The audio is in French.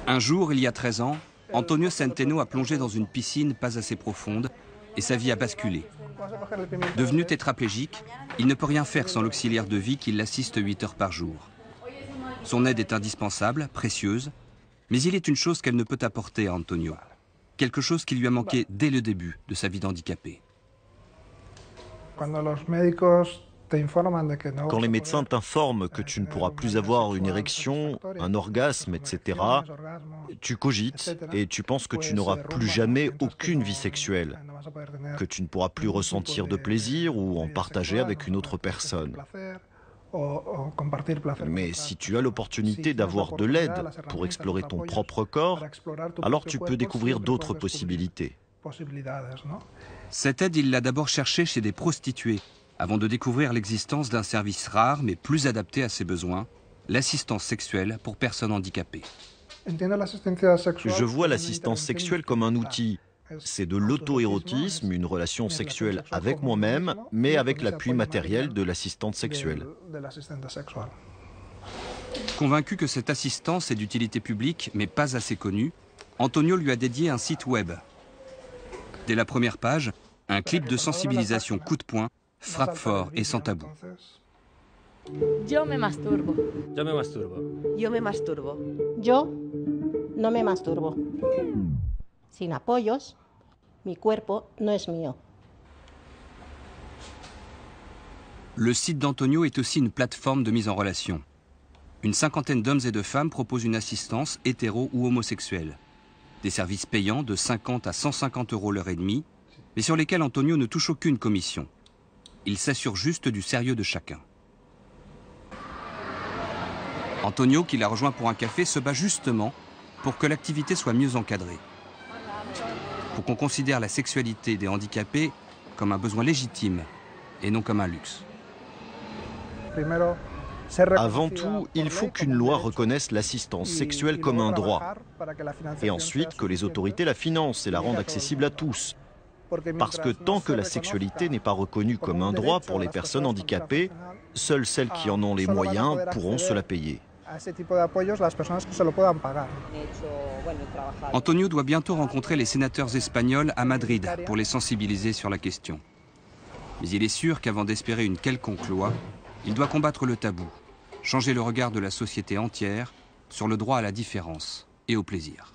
Un jour, il y a 13 ans, Antonio Centeno a plongé dans une piscine pas assez profonde et sa vie a basculé. Devenu tétraplégique, il ne peut rien faire sans l'auxiliaire de vie qui l'assiste 8 heures par jour. Son aide est indispensable, précieuse, mais il est une chose qu'elle ne peut apporter à Antonio. Quelque chose qui lui a manqué dès le début de sa vie d'handicapé. Quand les médecins t'informent que tu ne pourras plus avoir une érection, un orgasme, etc., tu cogites et tu penses que tu n'auras plus jamais aucune vie sexuelle, que tu ne pourras plus ressentir de plaisir ou en partager avec une autre personne. Mais si tu as l'opportunité d'avoir de l'aide pour explorer ton propre corps, alors tu peux découvrir d'autres possibilités. Cette aide, il l'a d'abord cherchée chez des prostituées, avant de découvrir l'existence d'un service rare mais plus adapté à ses besoins, l'assistance sexuelle pour personnes handicapées. Je vois l'assistance sexuelle comme un outil. C'est de l'auto-érotisme, une relation sexuelle avec moi-même, mais avec l'appui matériel de l'assistante sexuelle. Convaincu que cette assistance est d'utilité publique, mais pas assez connue, Antonio lui a dédié un site web. Dès la première page, un clip de sensibilisation coup de poing frappe fort et sans tabou. Yo me masturbo. Yo me masturbo. Yo me masturbo. Yo no me masturbo. Sin apoyos, mi cuerpo no es mío. Le site d'Antonio est aussi une plateforme de mise en relation. Une cinquantaine d'hommes et de femmes proposent une assistance hétéro ou homosexuelle. Des services payants de 50 à 150 € l'heure et demie, mais sur lesquels Antonio ne touche aucune commission. Il s'assure juste du sérieux de chacun. Antonio, qui l'a rejoint pour un café, se bat justement pour que l'activité soit mieux encadrée. Pour qu'on considère la sexualité des handicapés comme un besoin légitime et non comme un luxe. Avant tout, il faut qu'une loi reconnaisse l'assistance sexuelle comme un droit. Et ensuite, que les autorités la financent et la rendent accessible à tous. Parce que tant que la sexualité n'est pas reconnue comme un droit pour les personnes handicapées, seules celles qui en ont les moyens pourront se la payer. Antonio doit bientôt rencontrer les sénateurs espagnols à Madrid pour les sensibiliser sur la question. Mais il est sûr qu'avant d'espérer une quelconque loi, il doit combattre le tabou, changer le regard de la société entière sur le droit à la différence et au plaisir.